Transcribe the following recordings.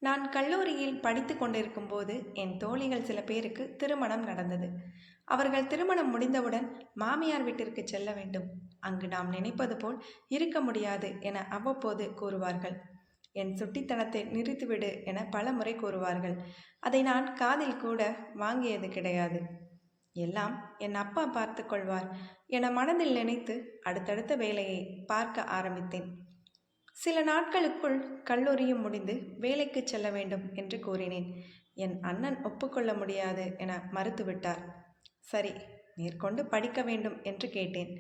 நான் கல்லூரியில் படித்து கொண்டிருக்கும் போது என் தோழிகள் சில பேருக்கு திருமணம் நடந்தது. அவர்கள் திருமணம் முடிந்தவுடன் மாமியார் வீட்டிற்கு செல்ல வேண்டும், அங்கு நாம் நினைப்பது போல் இருக்க முடியாது என அவ்வப்போது கூறுவார்கள். என் சுட்டித்தனத்தை நிறுத்திவிடு என பல முறை கூறுவார்கள். அதை நான் காதில் கூட வாங்கியது கிடையாது. எல்லாம் என் அப்பா பார்த்து கொள்வார் என மனதில் நினைத்து அடுத்தடுத்த வேலையை பார்க்க ஆரம்பித்தேன். சில நாட்களுக்குள் கல்லூரியும் முடிந்து வேலைக்கு செல்ல வேண்டும் என்று கூறினேன். என் அண்ணன் ஒப்புக்கொள்ள முடியாது என மறுத்துவிட்டார். சரி, மேற்கொண்டு படிக்க வேண்டும் என்று கேட்டேன்.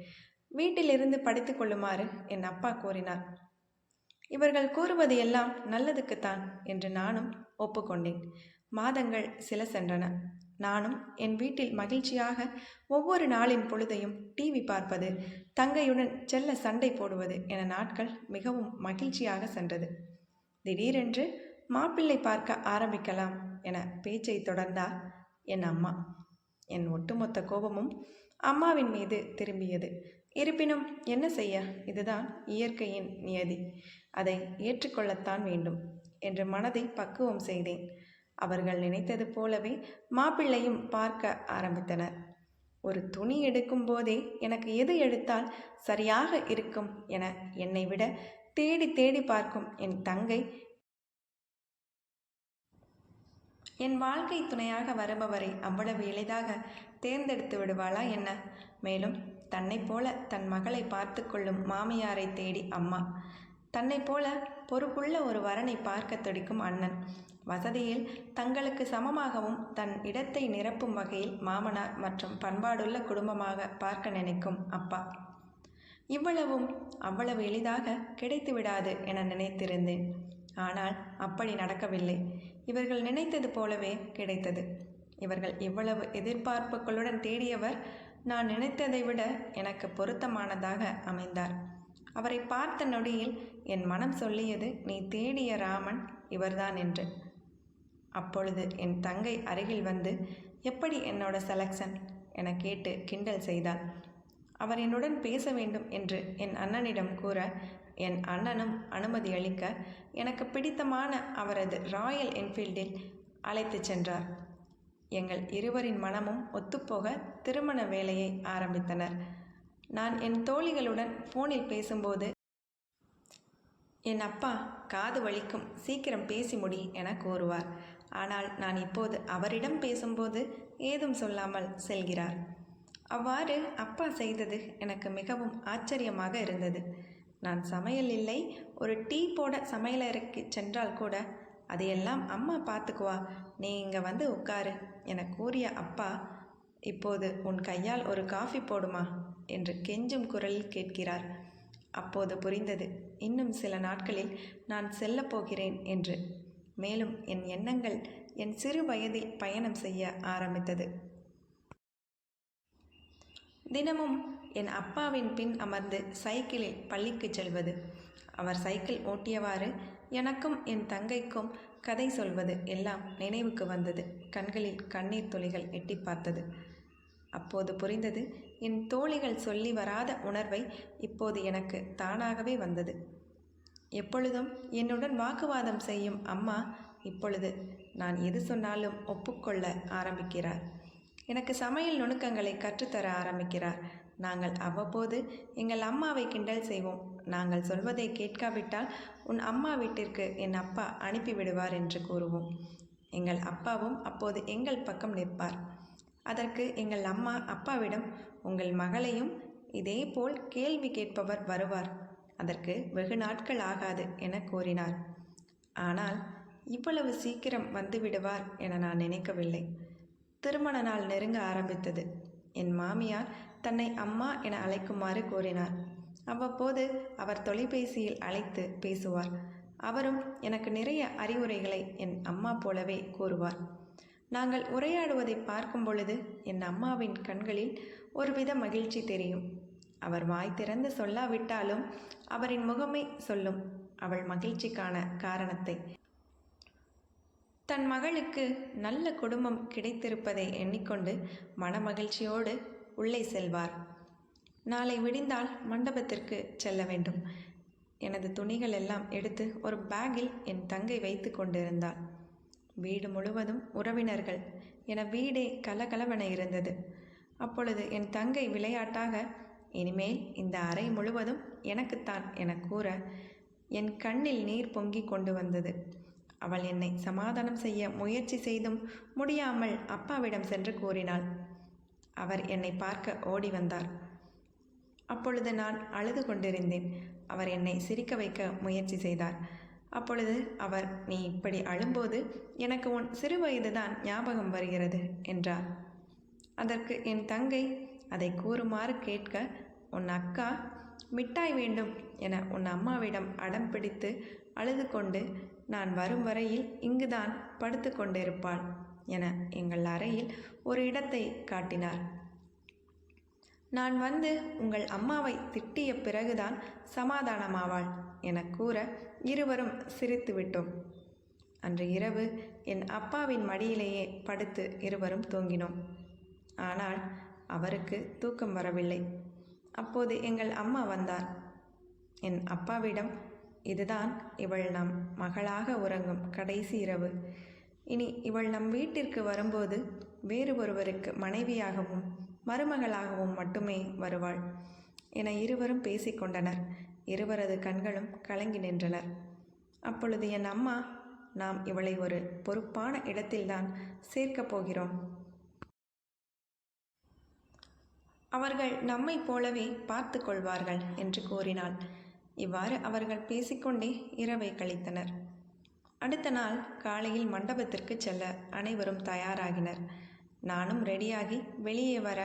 வீட்டிலிருந்து படித்து கொள்ளுமாறு என் அப்பா கூறினார். இவர்கள் கூறுவது எல்லாம் நல்லதுக்குத்தான் என்று நானும் ஒப்புக்கொண்டேன். மாதங்கள் சில சென்றன. நானும் என் வீட்டில் மகிழ்ச்சியாக ஒவ்வொரு நாளின் பொழுதையும் டிவி பார்ப்பது, தங்கையுடன் செல்ல சண்டை போடுவது என நாட்கள் மிகவும் மகிழ்ச்சியாக சென்றது. திடீரென்று மாப்பிள்ளை பார்க்க ஆரம்பிக்கலாம் என பேச்சை தொடர்ந்தார் என் அம்மா. என் ஒட்டுமொத்த கோபமும் அம்மாவின் மீது திரும்பியது. இருப்பினும் என்ன செய்ய, இதுதான் இயற்கையின் நியதி, அதை ஏற்றுக்கொள்ளத்தான் வேண்டும் என்று மனதை பக்குவம் செய்தேன். அவர்கள் நினைத்தது போலவே மாப்பிள்ளையும் பார்க்க ஆரம்பித்தனர். ஒரு துணி எடுக்கும் போதே எனக்கு எது எடுத்தால் சரியாக இருக்கும் என என்னை விட தேடி தேடி பார்க்கும் என் தங்கை என் வாழ்க்கை துணையாக வருபவரை அவ்வளவு எளிதாக தேர்ந்தெடுத்து விடுவாளா என்ன? மேலும் தன்னை போல தன் மகளை பார்த்து கொள்ளும் மாமியாரை தேடி அம்மா, தன்னை போல பொறுப்புள்ள ஒரு வரனை பார்க்க துடிக்கும் அண்ணன், வசதியில் தங்களுக்கு சமமாகவும் தன் இடத்தை நிரப்பும் வகையில் மாமனார் மற்றும் பண்பாடுள்ள குடும்பமாக பார்க்க நினைக்கும் அப்பா. இவ்வளவும் அவ்வளவு எளிதாக கிடைத்து விடாது என நினைத்திருந்தேன். ஆனால் அப்படி நடக்கவில்லை. இவர்கள் நினைத்தது போலவே கிடைத்தது. இவர்கள் இவ்வளவு எதிர்பார்ப்புகளுடன் தேடியவர் நான் நினைத்ததை விட எனக்கு பொருத்தமானதாக அமைந்தார். அவரை பார்த்த நொடியில் என் மனம் சொல்லியது, நீ தேடிய ராமன் இவர்தான் என்று. அப்பொழுது என் தங்கை அருகில் வந்து, எப்படி என்னோட செலக்ஷன் என கேட்டு கிண்டல் செய்தாள். அவர் என்னுடன் பேச வேண்டும் என்று என் அண்ணனிடம் கூற, என் அண்ணனும் அனுமதி அளிக்க எனக்கு பிடித்தமான அவரது ராயல் என்ஃபீல்டில் அழைத்து சென்றார். எங்கள் இருவரின் மனமும் ஒத்துப்போக திருமண வேலையை ஆரம்பித்தனர். நான் என் தோழிகளுடன் ஃபோனில் பேசும்போது என் அப்பா காது வலிக்கும், சீக்கிரம் பேசி முடி என கூறுவார். ஆனால் நான் இப்போது அவரிடம் பேசும்போது ஏதும் சொல்லாமல் செல்கிறார். அவ்வாறு அப்பா செய்தது எனக்கு மிகவும் ஆச்சரியமாக இருந்தது. நான் சமையல் இல்லை, ஒரு டீ போட சமையலறைக்கு சென்றால் கூட அதையெல்லாம் அம்மா பார்த்துக்குவா, நீ இங்கே வந்து உட்காரு என கூறிய அப்பா, இப்போது உன் கையால் ஒரு காஃபி போடுமா என்று கெஞ்சும் குரலில் கேட்கிறார். அப்போது புரிந்தது, இன்னும் சில நாட்களில் நான் செல்லப் போகிறேன் என்று. மேலும் என் எண்ணங்கள் என் சிறு வயதில் பயணம் செய்ய ஆரம்பித்தது. தினமும் என் அப்பாவின் பின் அமர்ந்து சைக்கிளில் பள்ளிக்கு செல்வது, அவர் சைக்கிள் ஓட்டியவாறு எனக்கும் என் தங்கைக்கும் கதை சொல்வது எல்லாம் நினைவுக்கு வந்தது. கண்களில் கண்ணீர் துளிகள் எட்டி பார்த்தது. அப்போது புரிந்தது, என் தோழிகள் சொல்லி வராத உணர்வை இப்போது எனக்கு தானாகவே வந்தது. எப்பொழுதும் என்னுடன் வாக்குவாதம் செய்யும் அம்மா இப்பொழுது நான் எது சொன்னாலும் ஒப்புக்கொள்ள ஆரம்பிக்கிறார். எனக்கு சமையல் நுணுக்கங்களை கற்றுத்தர ஆரம்பிக்கிறார். நாங்கள் அவ்வப்போது எங்கள் அம்மாவை கிண்டல் செய்வோம். நாங்கள் சொல்வதை கேட்காவிட்டால் உன் அம்மா வீட்டிற்கு என் அப்பா அனுப்பிவிடுவார் என்று கூறுவோம். எங்கள் அப்பாவும் அப்போது எங்கள் பக்கம் நிற்பார். அதற்கு எங்கள் அம்மா அப்பாவிடம், உங்கள் மகளையும் இதே போல் கேள்வி கேட்பவர் வருவார், அதற்கு வெகு நாட்கள் ஆகாது என கூறினார். ஆனால் இவ்வளவு சீக்கிரம் வந்துவிடுவார் என நான் நினைக்கவில்லை. திருமண நாள் நெருங்க ஆரம்பித்தது. என் மாமியார் தன்னை அம்மா என அழைக்குமாறு கூறினார். அவ்வப்போது அவர் தொலைபேசியில் அழைத்து பேசுவார். அவரும் எனக்கு நிறைய அறிவுரைகளை என் அம்மா போலவே கூறுவார். நாங்கள் உரையாடுவதை பார்க்கும் பொழுது என் அம்மாவின் கண்களில் ஒருவித மகிழ்ச்சி தெரியும். அவர் வாய் திறந்து சொல்லாவிட்டாலும் அவரின் முகமே சொல்லும் அவள் மகிழ்ச்சிக்கான காரணத்தை. தன் மகளுக்கு நல்ல குடும்பம் கிடைத்திருப்பதை எண்ணிக்கொண்டு மனமகிழ்ச்சியோடு உள்ளே செல்வார். நாளை விடிந்தால் மண்டபத்திற்கு செல்ல வேண்டும். எனது துணிகள் எல்லாம் எடுத்து ஒரு பேக்கில் என் தங்கை வைத்து கொண்டிருந்தாள். வீடு முழுவதும் உறவினர்கள் என வீடே கலகலவென இருந்தது. அப்பொழுது என் தங்கை விளையாட்டாக, இனிமேல் இந்த அறை முழுவதும் எனக்குத்தான் என கூற என் கண்ணில் நீர் பொங்கி கொண்டு வந்தது. அவள் என்னை சமாதானம் செய்ய முயற்சி செய்தும் முடியாமல் அப்பாவிடம் சென்று கூறினாள். அவர் என்னை பார்க்க ஓடி வந்தார். அப்பொழுது நான் அழுது கொண்டிருந்தேன். அவர் என்னை சிரிக்க வைக்க முயற்சி செய்தார். அப்பொழுது அவர், நீ இப்படி அழும்போது எனக்கு உன் சிறு வயதுதான் ஞாபகம் வருகிறது என்றார். அதற்கு என் தங்கை, அதை கூறுமாறு கேட்க, உன் அக்கா மிட்டாய் வேண்டும் என உன் அம்மாவிடம் அடம் பிடித்து அழுது கொண்டு நான் வரும் வரையில் இங்குதான் படுத்து கொண்டிருப்பாள் என எங்கள் அறையில் ஒரு இடத்தை காட்டினார். நான் வந்து உங்கள் அம்மாவை திட்டிய பிறகுதான் சமாதானமாவாள் என கூற இருவரும் சிரித்து விட்டோம். அன்று இரவு என் அப்பாவின் மடியிலேயே படுத்து இருவரும் தூங்கினோம். ஆனால் அவருக்கு தூக்கம் வரவில்லை. அப்போது எங்கள் அம்மா வந்தார். என் அப்பாவிடம், இதுதான் இவள் நம் மகளாக உறங்கும் கடைசி இரவு. இனி இவள் நம் வீட்டிற்கு வரும்போது வேறு ஒருவருக்கு மனைவியாகவும் மருமகளாகவும் மட்டுமே வருவாள் என இருவரும் பேசிக்கொண்டனர். இருவரது கண்களும் கலங்கி நின்றனர். அப்பொழுது என் அம்மா, நாம் இவளை ஒரு பொறுப்பான இடத்தில்தான் சேர்க்கப் போகிறோம். அவர்கள் நம்மை போலவே பார்த்து கொள்வார்கள் என்று கூறினாள். இவ்வாறு அவர்கள் பேசிக்கொண்டே இரவை கழித்தனர். அடுத்த நாள் காலையில் மண்டபத்திற்கு செல்ல அனைவரும் தயாராகினர். நானும் ரெடியாகி வெளியே வர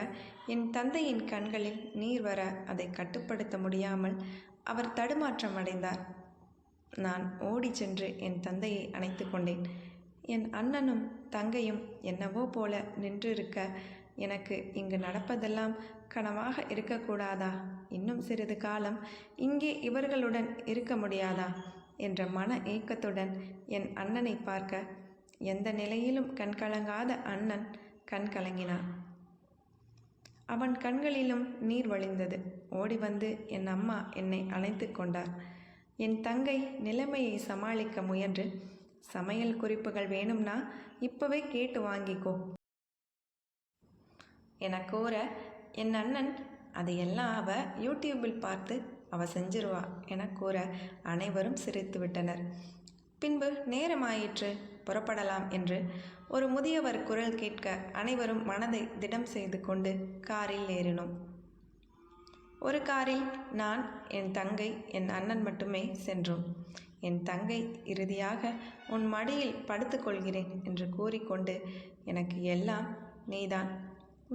என் தந்தையின் கண்களில் நீர் வர அதை கட்டுப்படுத்த முடியாமல் அவர் தடுமாற்றம் அடைந்தார். நான் ஓடி சென்று என் தந்தையை அணைத்து கொண்டேன். என் அண்ணனும் தங்கையும் என்னவோ போல நின்றிருக்க எனக்கு இங்கு நடப்பதெல்லாம் கனவாக இருக்கக்கூடாதா? இன்னும் சிறிது காலம் இங்கே இவர்களுடன் இருக்க முடியாதா என்ற மன ஏக்கத்துடன் என் அண்ணனை பார்க்க எந்த நிலையிலும் கண்கலங்காத அண்ணன் கண் கலங்கினான். அவன் கண்களிலும் நீர் வழிந்தது. ஓடி வந்து என் அம்மா என்னை அணைத்து கொண்டார். என் தங்கை நிலைமையை சமாளிக்க முயன்று, சமையல் குறிப்புகள் வேணும்னா இப்பவே கேட்டு வாங்கிக்கோ என கூற, என் அண்ணன், அதையெல்லாம் அவ யூடியூபில் பார்த்து அவ செஞ்சிருவா என கூற அனைவரும் சிரித்து விட்டனர். பின்பு நேரமாயிற்று, புறப்படலாம் என்று ஒரு முதியவர் குரல் கேட்க அனைவரும் மனதை திடம் செய்து கொண்டு காரில் ஏறினோம். ஒரு காரில் நான், என் தங்கை, என் அண்ணன் மட்டுமே சென்றோம். என் தங்கை இறுதியாக உன் மடியில் படுத்துக்கொள்கிறேன் என்று கூறிக்கொண்டு, எனக்கு எல்லாம் நீதான்,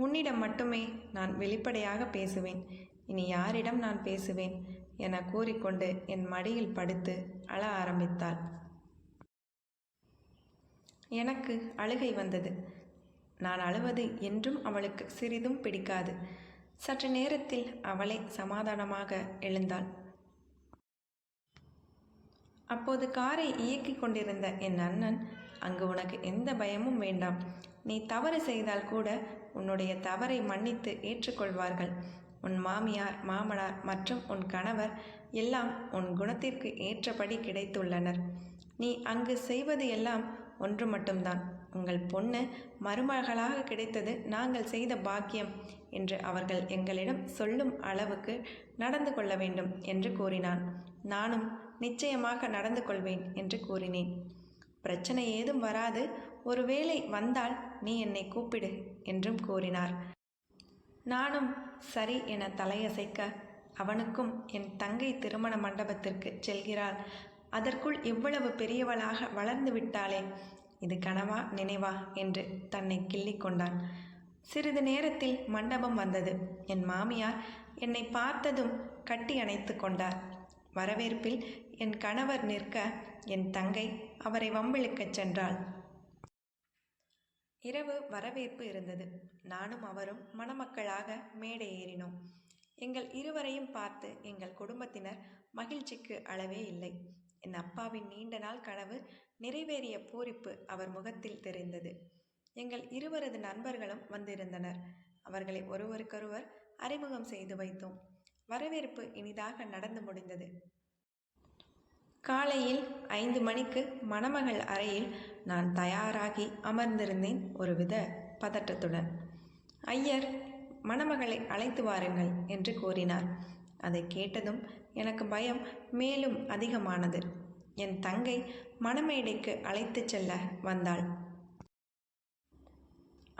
உன்னிடம் மட்டுமே நான் வெளிப்படையாக பேசுவேன், இனி யாரிடம் நான் பேசுவேன் என கூறிக்கொண்டு என் மடியில் படுத்து அழ ஆரம்பித்தாள். எனக்கு அழுகை வந்தது. நான் அழுவது என்றும் அவளுக்கு சிறிதும் பிடிக்காது. சற்று நேரத்தில் அவளே சமாதானமாக எழுந்தாள். அப்போது காரை இயக்கிக் கொண்டிருந்த என் அண்ணன், அங்கு உனக்கு எந்த பயமும் வேண்டாம். நீ தவறு செய்தால் கூட உன்னுடைய தவறை மன்னித்து ஏற்றுக்கொள்வார்கள். உன் மாமியார், மாமனார் மற்றும் உன் கணவர் எல்லாம் உன் குணத்திற்கு ஏற்றபடி கிடைத்துள்ளனர். நீ அங்கு செய்வது எல்லாம் ஒன்று மட்டும்தான். உங்கள் பொண்ணு மருமகளாக கிடைத்தது நாங்கள் செய்த பாக்கியம் என்று அவர்கள் எங்களிடம் சொல்லும் அளவுக்கு நடந்து கொள்ள வேண்டும் என்று கூறினான். நானும் நிச்சயமாக நடந்து கொள்வேன் என்று கூறினேன். பிரச்சனை ஏதும் வராது, ஒருவேளை வந்தால் நீ என்னை கூப்பிடு என்றும் கூறினார். நானும் சரி என தலையசைக்க, அவனுக்கும் என் தங்கை திருமண மண்டபத்திற்கு செல்கிறாள், அதற்குள் இவ்வளவு பெரியவளாக வளர்ந்து விட்டாளே, இது கனவா நினைவா என்று தன்னை கிள்ளிக் கொண்டான். சிறிது நேரத்தில் மண்டபம் வந்தது. என் மாமியார் என்னை பார்த்ததும் கட்டி அணைத்து கொண்டார். வரவேற்பில் என் கணவர் நிற்க என் தங்கை அவரை வம்பிழுக்கச் சென்றாள். இரவு வரவேற்பு இருந்தது. நானும் அவரும் மணமக்களாக மேடை ஏறினோம். எங்கள் இருவரையும் பார்த்து எங்கள் குடும்பத்தினர் மகிழ்ச்சிக்கு அளவே இல்லை. என் அப்பாவின் நீண்ட நாள் கனவு நிறைவேறிய பூரிப்பு அவர் முகத்தில் தெரிந்தது. எங்கள் இருவரது நண்பர்களும் வந்திருந்தனர். அவர்களை ஒருவருக்கொருவர் அறிமுகம் செய்து வைத்தோம். வரவேற்பு இனிதாக நடந்து முடிந்தது. காலையில் 5 மணிக்கு மணமகள் அறையில் நான் தயாராகி அமர்ந்திருந்தேன், ஒருவித பதட்டத்துடன். ஐயர் மணமகளை அழைத்து வாருங்கள் என்று கூறினார். அதை கேட்டதும் எனக்கு பயம் மேலும் அதிகமானது. என் தங்கை மணமேடைக்கு அழைத்துச் செல்ல வந்தாள்.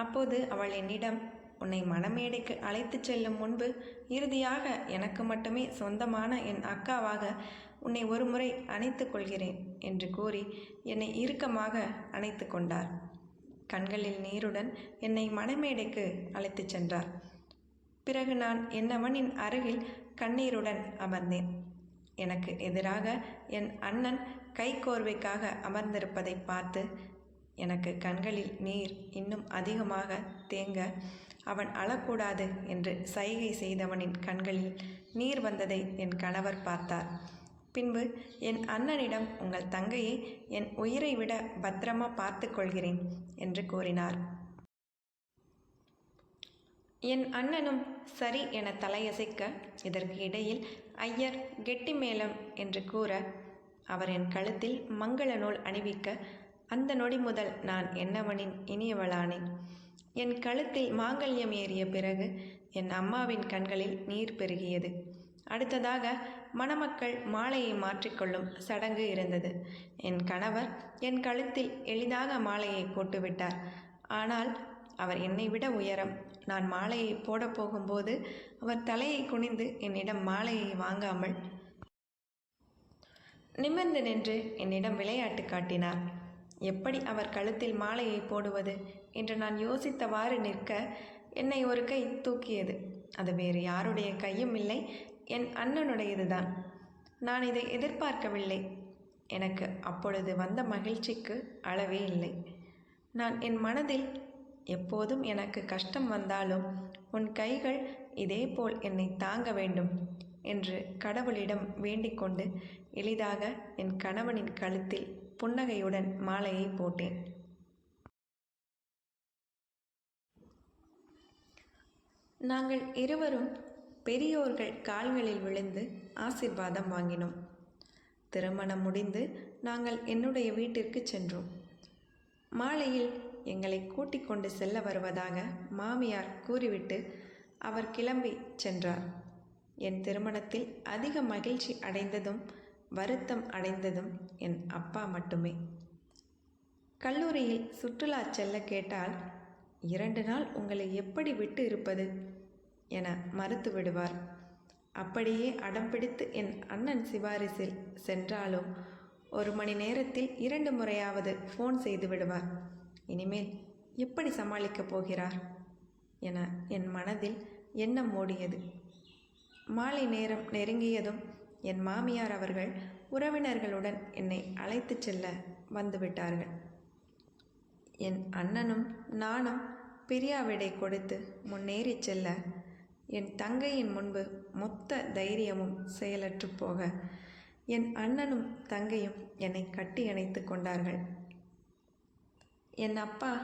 அப்போது அவள் என்னிடம், உன்னை மணமேடைக்கு அழைத்துச் செல்லும் முன்பு இறுதியாக எனக்கு மட்டுமே சொந்தமான என் அக்காவாக உன்னை ஒரு முறை அணைத்து கொள்கிறேன் என்று கூறி என்னை இறுக்கமாக அணைத்து கொண்டார். கண்களில் நீருடன் என்னை மணமேடைக்கு அழைத்துச் சென்றார். பிறகு நான் என்னவனின் அருகில் கண்ணீருடன் அமர்ந்தேன். எனக்கு எதிராக என் அண்ணன் கைக்கோர்வைக்காக அமர்ந்திருப்பதை பார்த்து எனக்கு கண்களில் நீர் இன்னும் அதிகமாக தேங்க, அவன் அழக்கூடாது என்று சைகை செய்தவனின் கண்களில் நீர் வந்ததை என் கணவர் பார்த்தார். பின்பு என் அண்ணனிடம், உங்கள் தங்கையை என் உயிரை விட பத்திரமா பார்த்து கொள்கிறேன் என்று கூறினார். என் அண்ணனும் சரி என தலையசைக்க, இதற்கு இடையில் ஐயர் கெட்டி மேளம் என்று கூற, அவர் என் கழுத்தில் மங்கள நூல் அணிவிக்க, அந்த நொடி முதல் நான் என்னவனின் இனியவளானேன். என் கழுத்தில் மாங்கல்யம் ஏறிய பிறகு என் அம்மாவின் கண்களில் நீர் பெருகியது. அடுத்ததாக மணமக்கள் மாலையை மாற்றிக்கொள்ளும் சடங்கு இருந்தது. என் கணவர் என் கழுத்தில் எளிதாக மாலையை போட்டுவிட்டார். ஆனால் அவர் என்னை விட உயரம். நான் மாலையை போட போகும்போது அவர் தலையை குனிந்து என்னிடம் மாலையை வாங்காமல் நிமிர்ந்து நின்று என்னிடம் விளையாட்டு காட்டினார். எப்படி அவர் கழுத்தில் மாலையை போடுவது என்று நான் யோசித்தவாறு நிற்க, என்னை ஒரு கை தூக்கியது. அது வேறு யாருடைய கையும் இல்லை, என் அண்ணனுடையதுதான். நான் இதை எதிர்பார்க்கவில்லை. எனக்கு அப்பொழுது வந்த மகிழ்ச்சிக்கு அளவே இல்லை. நான் என் மனதில், எப்போதும் எனக்கு கஷ்டம் வந்தாலும் உன் கைகள் இதேபோல் என்னை தாங்க வேண்டும் என்று கடவுளிடம் வேண்டிக் கொண்டு எளிதாக என் கணவனின் கழுத்தில் புன்னகையுடன் மாலையை போட்டேன். நாங்கள் இருவரும் பெரியோர்கள் கால்களில் விழுந்து ஆசீர்வாதம் வாங்கினோம். திருமணம் முடிந்து நாங்கள் என்னுடைய வீட்டிற்கு சென்றோம். மாலையில் எங்களை கூட்டிக் கொண்டு செல்ல வருவதாக மாமியார் கூறிவிட்டு அவர் கிளம்பி சென்றார். என் திருமணத்தில் அதிக மகிழ்ச்சி அடைந்ததும் வருத்தம் அடைந்ததும் என் அப்பா மட்டுமே. கல்லூரியில் சுற்றுலா செல்ல கேட்டால், 2 நாள் உங்களை எப்படி விட்டு இருப்பது என மறுத்து விடுவார். அப்படியே அடம்பிடித்து என் அண்ணன் சிபாரிசில் சென்றாலும் 1 மணி நேரத்தில் 2 முறையாவது ஃபோன் செய்து விடுவார். இனிமேல் எப்படி சமாளிக்கப் போகிறார் என என் மனதில் எண்ணம் ஓடியது. மாலை நேரம் நெருங்கியதும் என் மாமியார் அவர்கள் உறவினர்களுடன் என்னை அழைத்துச் செல்ல வந்துவிட்டார்கள். என் அண்ணனும் நானும் பிரியாவிடை கொடுத்து முன்னேறி செல்ல, என் தங்கையின் முன்பு மொத்த தைரியமும் செயலற்று போக, என் அண்ணனும் தங்கையும் என்னை கட்டி அணைத்து கொண்டார்கள். என் அப்பா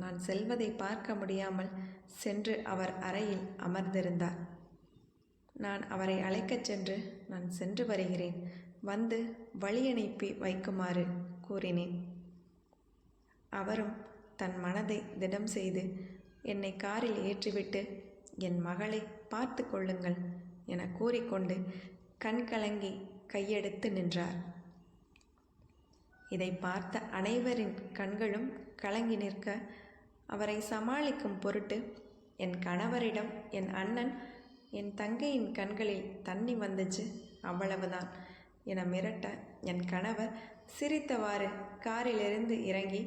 நான் செல்வதை பார்க்க முடியாமல் சென்று அவர் அறையில் அமர்ந்திருந்தார். நான் அவரை அழைக்கச் சென்று, நான் சென்று வருகிறேன், வந்து வழியனுப்பி வைக்குமாறு கூறினேன். அவரும் தன் மனதை திடம் செய்து என்னை காரில் ஏற்றிவிட்டு, என் மகளை பார்த்து கொள்ளுங்கள் என கூறிக்கொண்டு கண் கலங்கி கையெடுத்து நின்றார். இதை பார்த்த அனைவரின் கண்களும் கலங்கி நிற்க, அவரை சமாளிக்கும் பொருட்டு என் கணவரிடம் என் அண்ணன், என் தங்கையின் கண்களில் தண்ணி வந்துச்சு, அவ்வளவுதான் என மிரட்ட, என் கணவர் சிரித்தவாறு காரிலிருந்து இறங்கி,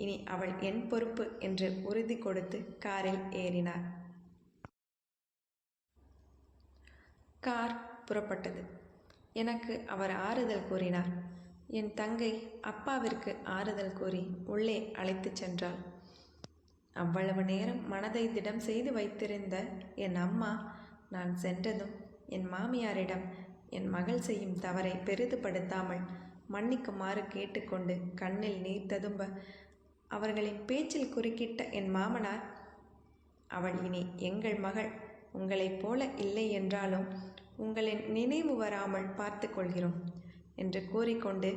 இனி அவள் என் பொறுப்பு என்று உறுதி கொடுத்து காரில் ஏறினார். கார் புறப்பட்டது. எனக்கு அவர் ஆறுதல் கூறினார். என் தங்கை அப்பாவிற்கு ஆறுதல் கூறி உள்ளே அழைத்துச் சென்றாள். அவ்வளவு நேரம் மனதை திடம் செய்து வைத்திருந்த என் அம்மா நான் சென்றதும் என் மாமியாரிடம் என் மகள் செய்யும் தவறை பெரிதுபடுத்தாமல் மன்னிக்குமாறு கேட்டுக்கொண்டு கண்ணில் நீர் ததும்ப, அவர்களின் பேச்சில் குறுக்கிட்ட என் மாமனார், அவள் இனி எங்கள் மகள், உங்களைப் போல இல்லை என்றாலும் உங்களின் நினைவு வராமல் பார்த்து கொள்கிறோம். என்று கூறிக்கொண்டு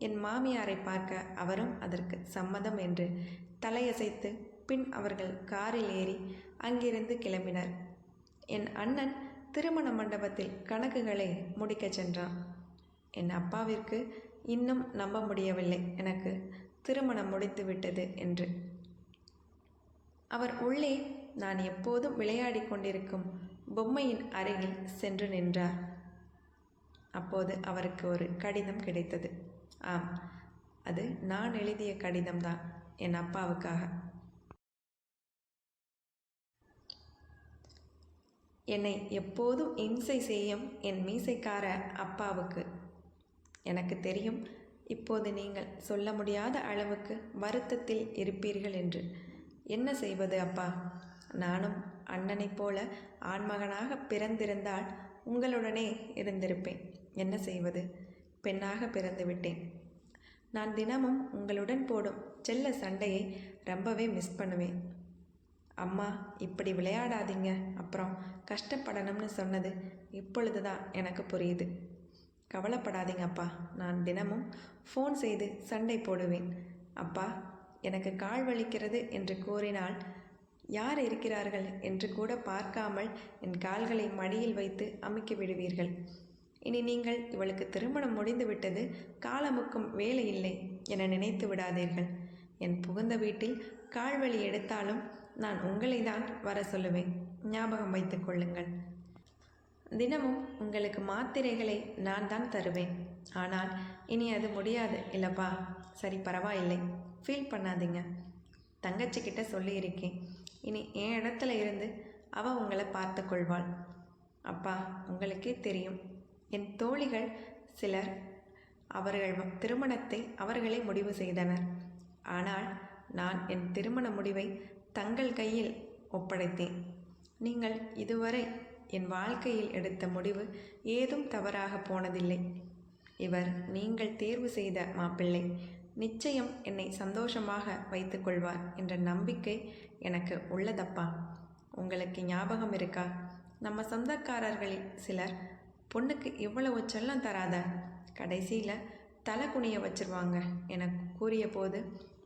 என் மாமியாரை பார்க்க அவரும் அதற்கு சம்மதம் என்று தலையசைத்து பின் அவர்கள் காரில் ஏறி அங்கிருந்து கிளம்பினர். என் அண்ணன் திருமண மண்டபத்தில் கணக்குகளை முடிக்கச் சென்றான். என் அப்பாவிற்கு இன்னும் நம்ப முடியவில்லை எனக்கு திருமணம் முடித்து விட்டது என்று. அவர் உள்ளே நான் எப்போதும் விளையாடி கொண்டிருக்கும் பொம்மையின் அருகில் சென்று நின்றார். அப்போது அவருக்கு ஒரு கடிதம் கிடைத்தது. ஆம், அது நான் எழுதிய கடிதம்தான், என் அப்பாவுக்காக. என்னை எப்போதும் இம்சை செய்யும் என் மீசைக்கார அப்பாவுக்கு. எனக்கு தெரியும், இப்போது நீங்கள் சொல்ல முடியாத அளவுக்கு வருத்தத்தில் இருப்பீர்கள் என்று. என்ன செய்வது அப்பா? நானும் அண்ணனைப் போல ஆண்மகனாக பிறந்திருந்தால் உங்களுடனே இருந்திருப்பேன். என்ன செய்வது? பெண்ணாக பிறந்து விட்டேன். நான் தினமும் உங்களுடன் போடும் செல்ல சண்டையை ரொம்பவே மிஸ் பண்ணுவேன். அம்மா இப்படி விளையாடாதீங்க, அப்புறம் கஷ்டப்படணும்னு சொன்னது இப்பொழுது தான் எனக்கு புரியுது. கவலைப்படாதீங்க அப்பா, நான் தினமும் ஃபோன் செய்து சண்டை போடுவேன். அப்பா, எனக்கு கால் வலிக்கிறது என்று கூறினால் யார் இருக்கிறார்கள் என்று கூட பார்க்காமல் என் கால்களை மடியில் வைத்து அமுக்கி விடுவீர்கள். இனி நீங்கள் இவளுக்கு திருமணம் முடிந்து விட்டது, காலமுக்கும் வேலை இல்லை என நினைத்து விடாதீர்கள். என் புகுந்த வீட்டில் கால்வலி எடுத்தாலும் நான் உங்களை தான் வர சொல்லுவேன். ஞாபகம் வைத்து கொள்ளுங்கள். தினமும் உங்களுக்கு மாத்திரைகளை நான் தான் தருவேன். ஆனால் இனி அது முடியாது இல்லப்பா? சரி, பரவாயில்லை, ஃபீல் பண்ணாதீங்க. தங்கச்சிக்கிட்ட சொல்லியிருக்கேன், இனி என் இடத்துல இருந்து அவள் உங்களை பார்த்து கொள்வாள். அப்பா, உங்களுக்கே தெரியும், என் தோழிகள் சிலர் அவர்கள் திருமணத்தை அவர்களே முடிவு செய்தனர். ஆனால் நான் என் திருமண முடிவை தங்கள் கையில் ஒப்படைத்தேன். நீங்கள் இதுவரை என் வாழ்க்கையில் எடுத்த முடிவு ஏதும் தவறாக போனதில்லை. இவர் நீங்கள் தேர்வு செய்த மாப்பிள்ளை நிச்சயம் என்னை சந்தோஷமாக வைத்து கொள்வார் என்ற நம்பிக்கை எனக்கு உள்ளதப்பா. உங்களுக்கு ஞாபகம் இருக்கா, நம்ம சொந்தக்காரர்களில் சிலர் பொண்ணுக்கு இவ்வளவு செல்லம் தராத, கடைசியில் தலை குனிய வச்சிருவாங்க என கூறிய போது,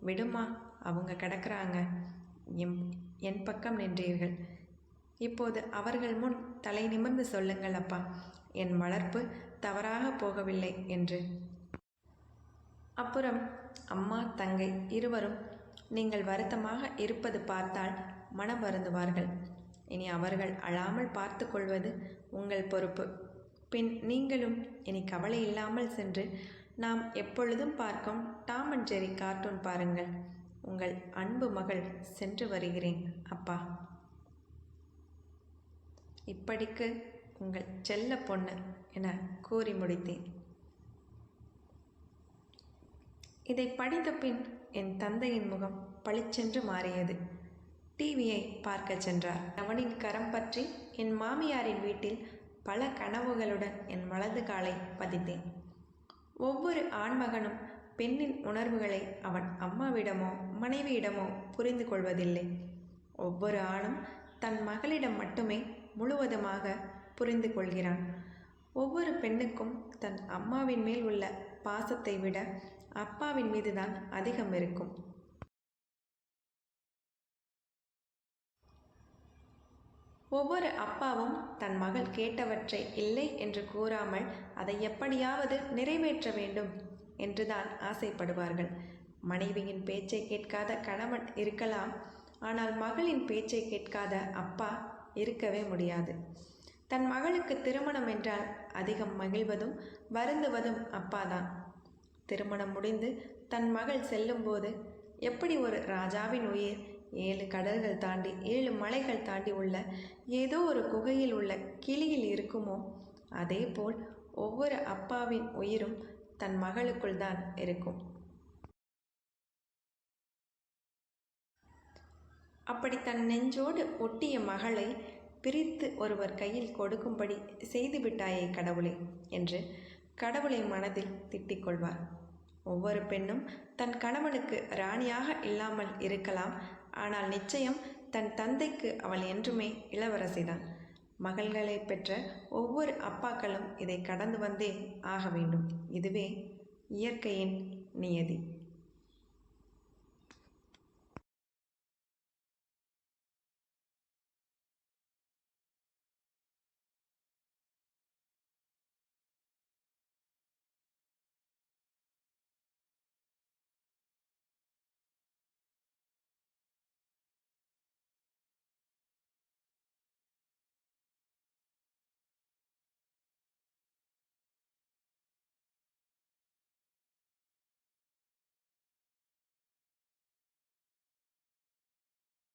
விடுமா, அவங்க கிடக்கிறாங்க, என் பக்கம் நின்றீர்கள். இப்போது அவர்கள் முன் தலை நிமிர்ந்து சொல்லுங்கள் அப்பா, என் வளர்ப்பு தவறாக போகவில்லை என்று. அப்புறம் அம்மா தங்கை இருவரும் நீங்கள் வருத்தமாக இருப்பது பார்த்தால் மனம் வருந்துவார்கள். இனி அவர்கள் அழாமல் பார்த்து கொள்வது உங்கள் பொறுப்பு. பின் நீங்களும் இனி கவலை இல்லாமல் சென்று நாம் எப்பொழுதும் பார்க்கும் டாம் அண்ட் ஜெர்ரி கார்ட்டூன் பாருங்கள். உங்கள் அன்பு மகள் சென்று வருகிறேன் அப்பா. இப்படிக்கு உங்கள் செல்ல பொண்ணு என கூறி முடித்தேன். இதை படித்த பின் என் தந்தையின் முகம் பளிச்சென்று மாறியது. டிவியை பார்க்க சென்றார். அவனின் கரம் பற்றி என் மாமியாரின் வீட்டில் பல கனவுகளுடன் என் வலது காலை பதித்தேன். ஒவ்வொரு ஆண்மகனும் பெண்ணின் உணர்வுகளை அவன் அம்மாவிடமோ மனைவியிடமோ புரிந்து கொள்வதில்லை. ஒவ்வொரு ஆணும் தன் மகளிடம் மட்டுமே முழுவதுமாக புரிந்து கொள்கிறான். ஒவ்வொரு பெண்ணுக்கும் தன் அம்மாவின் மேல் உள்ள பாசத்தை விட அப்பாவின் மீதுதான் அதிகம் இருக்கும். ஒவ்வொரு அப்பாவும் தன் மகள் கேட்டவற்றை இல்லை என்று கூறாமல் அதை எப்படியாவது நிறைவேற்ற வேண்டும் என்றுதான் ஆசைப்படுவார்கள். மனைவியின் பேச்சை கேட்காத கணவன் இருக்கலாம், ஆனால் மகளின் பேச்சை கேட்காத அப்பா இருக்கவே முடியாது. தன் மகளுக்கு திருமணம் என்றால் அதிகம் மகிழ்வதும் வருந்துவதும் அப்பாதான். திருமணம் முடிந்து தன் மகள் செல்லும்போது எப்படி ஒரு ராஜாவின் உயிர் 7 கடல்கள் தாண்டி 7 மலைகள் தாண்டி உள்ள ஏதோ ஒரு குகையில் உள்ள கிளியில் இருக்குமோ, அதே போல் ஒவ்வொரு அப்பாவின் உயிரும் தன் மகளுக்குள் தான் இருக்கும். அப்படி தன் நெஞ்சோடு ஒட்டிய மகளை பிரித்து ஒருவர் கையில் கொடுக்கும்படி செய்துவிட்டாயே கடவுளே என்று கடவுளை மனதில் திட்டிக் கொள்வார். ஒவ்வொரு பெண்ணும் தன் கணவனுக்கு ராணியாக இல்லாமல் இருக்கலாம், ஆனால் நிச்சயம் தன் தந்தைக்கு அவள் என்றுமே இளவரசிதான். மகள்களை பெற்ற ஒவ்வொரு அப்பாக்களும் இதை கடந்து வந்தே ஆக வேண்டும். இதுவே இயற்கையின் நியதி.